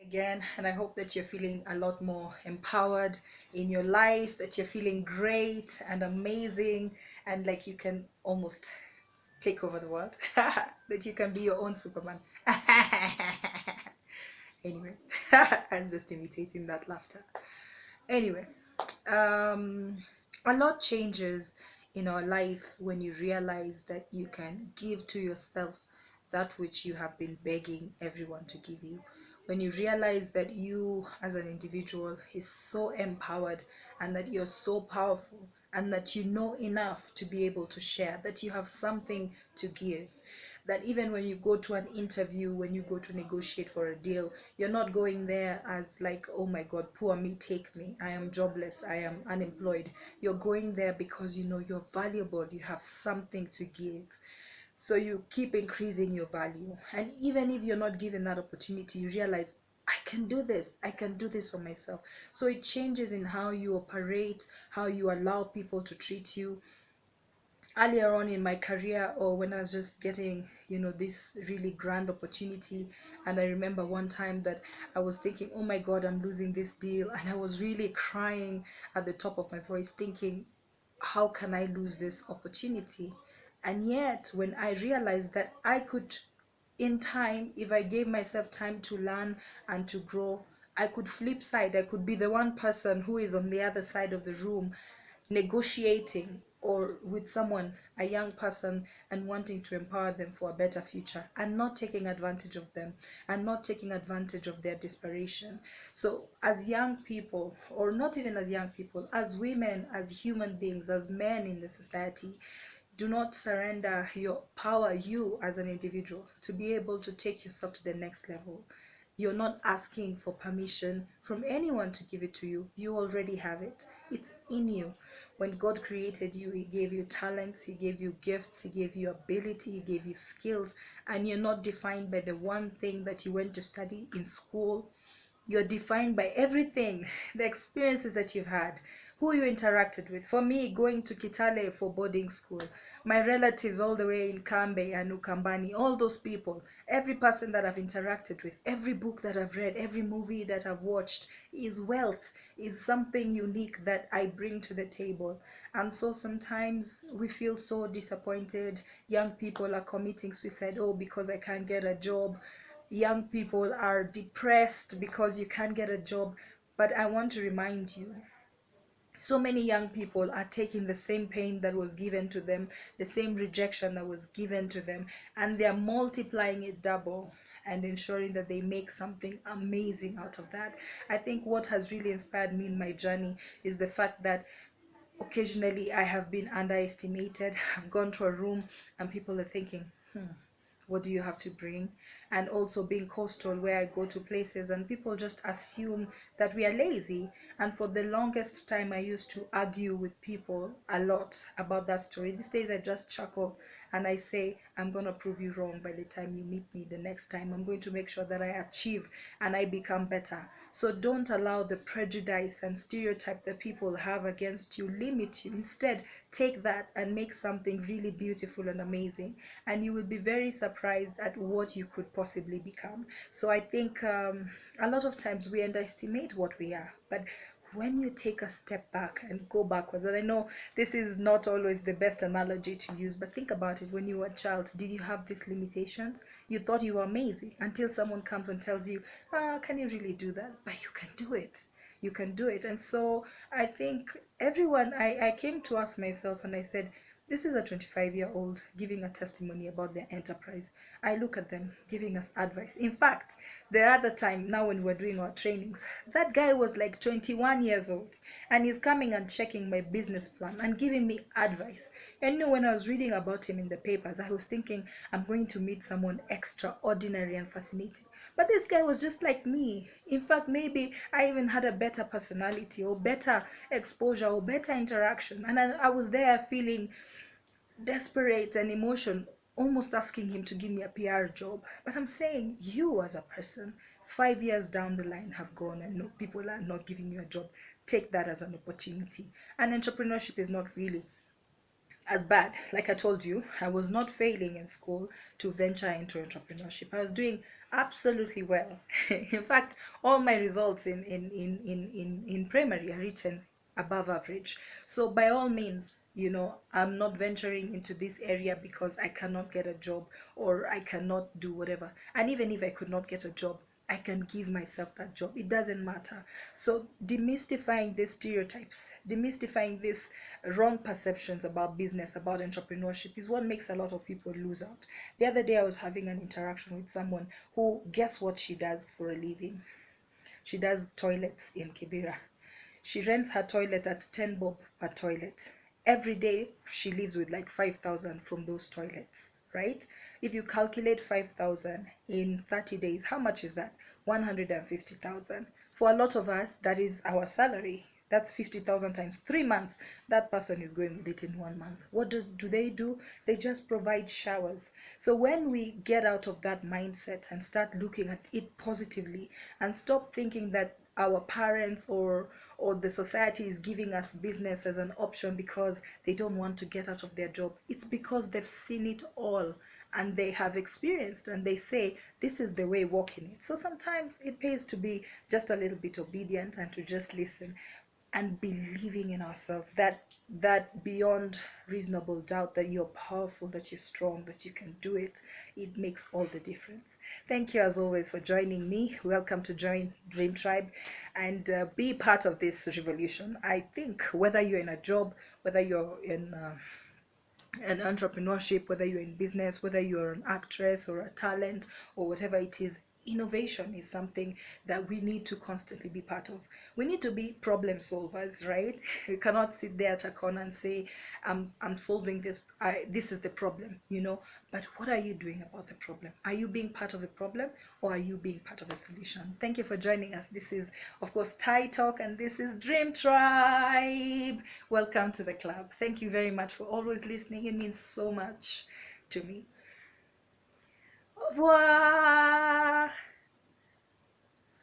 again, and I hope that you're feeling a lot more empowered in your life, that you're feeling great and amazing, and like you can almost take over the world, that you can be your own Superman. Anyway, I was just imitating that laughter. Anyway, um, a lot changes in our life when you realize that you can give to yourself that which you have been begging everyone to give you. When you realize that you as an individual is so empowered and that you're so powerful and that you know enough to be able to share, that you have something to give, that even when you go to an interview, when you go to negotiate for a deal, you're not going there as like, oh my God, poor me, take me, I am jobless, I am unemployed. You're going there because you know you're valuable, you have something to give. So you keep increasing your value. And even if you're not given that opportunity, you realize, I can do this for myself. So it changes in how you operate, how you allow people to treat you. Earlier on in my career, or when I was just getting, this really grand opportunity, and I remember one time that I was thinking, oh my God, I'm losing this deal, and I was really crying at the top of my voice, thinking, how can I lose this opportunity? And yet, when I realized that I could, in time, if I gave myself time to learn and to grow, I could flip side. I could be the one person who is on the other side of the room negotiating or with someone, a young person, and wanting to empower them for a better future and not taking advantage of them and not taking advantage of their desperation. So as young people, or not even as young people, as women, as human beings, as men in the society, do not surrender your power, you as an individual, to be able to take yourself to the next level. You're not asking for permission from anyone to give it to you. You already have it. It's in you. When God created you, He gave you talents, He gave you gifts, He gave you ability, He gave you skills, and you're not defined by the one thing that you went to study in school. You're defined by everything, the experiences that you've had, who you interacted with. For me, going to Kitale for boarding school, my relatives all the way in Kambe and Ukambani, all those people, every person that I've interacted with, every book that I've read, every movie that I've watched is wealth, is something unique that I bring to the table. And so sometimes we feel so disappointed. Young people are committing suicide, oh, because I can't get a job. Young people are depressed because you can't get a job. But I want to remind you, so many young people are taking the same pain that was given to them, the same rejection that was given to them, and they are multiplying it double and ensuring that they make something amazing out of that. I think what has really inspired me in my journey is the fact that occasionally I have been underestimated. I've gone to a room and people are thinking, what do you have to bring? And also being coastal, where I go to places and people just assume that we are lazy. And for the longest time, I used to argue with people a lot about that story. These days, I just chuckle and I say, I'm going to prove you wrong by the time you meet me the next time. I'm going to make sure that I achieve and I become better. So don't allow the prejudice and stereotype that people have against you limit you. Instead, take that and make something really beautiful and amazing, and you will be very surprised at what you could possibly become. So I think a lot of times we underestimate what we are, but when you take a step back and go backwards, and I know this is not always the best analogy to use, but think about it. When you were a child, did you have these limitations? You thought you were amazing until someone comes and tells you, can you really do that? But you can do it. You can do it. And so I think everyone, I came to ask myself and I said, this is a 25-year-old giving a testimony about their enterprise. I look at them giving us advice. In fact, the other time, now when we're doing our trainings, that guy was like 21 years old and he's coming and checking my business plan and giving me advice. And when I was reading about him in the papers, I was thinking, I'm going to meet someone extraordinary and fascinating. But this guy was just like me. In fact, maybe I even had a better personality or better exposure or better interaction. And I was there feeling desperate and emotion, almost asking him to give me a PR job. But I'm saying, you as a person, 5 years down the line have gone and no, people are not giving you a job. Take that as an opportunity. And entrepreneurship is not really as bad. Like I told you, I was not failing in school to venture into entrepreneurship. I was doing absolutely well. In fact, all my results in primary are written above average. So by all means, I'm not venturing into this area because I cannot get a job or I cannot do whatever. And even if I could not get a job, I can give myself that job. It doesn't matter. So demystifying these stereotypes, demystifying these wrong perceptions about business, about entrepreneurship is what makes a lot of people lose out. The other day I was having an interaction with someone who, guess what she does for a living? She does toilets in Kibera. She rents her toilet at 10 bob per toilet. Every day she lives with like 5,000 from those toilets, right? If you calculate 5,000 in 30 days, how much is that? 150,000. For a lot of us, that is our salary. That's 50,000 times 3 months. That person is going with it in 1 month. What do they do? They just provide showers. So when we get out of that mindset and start looking at it positively and stop thinking that our parents or the society is giving us business as an option because they don't want to get out of their job, it's because they've seen it all and they have experienced and they say this is the way, walk in it. So sometimes it pays to be just a little bit obedient and to just listen and believing in ourselves, that beyond reasonable doubt, that you're powerful, that you're strong, that you can do it. It makes all the difference. Thank you as always for joining me. Welcome to join Dream Tribe and be part of this revolution. I think whether you're in a job, whether you're in an entrepreneurship, whether you're in business, whether you're an actress or a talent or whatever it is, innovation is something that we need to constantly be part of. We need to be problem solvers, right? We cannot sit there at a corner and say, I'm solving this, this is the problem, but what are you doing about the problem? Are you being part of the problem or are you being part of the solution? Thank you for joining us. This is, of course, Thai Talk, and this is Dream Tribe. Welcome to the club. Thank you very much for always listening. It means so much to me. Au revoir.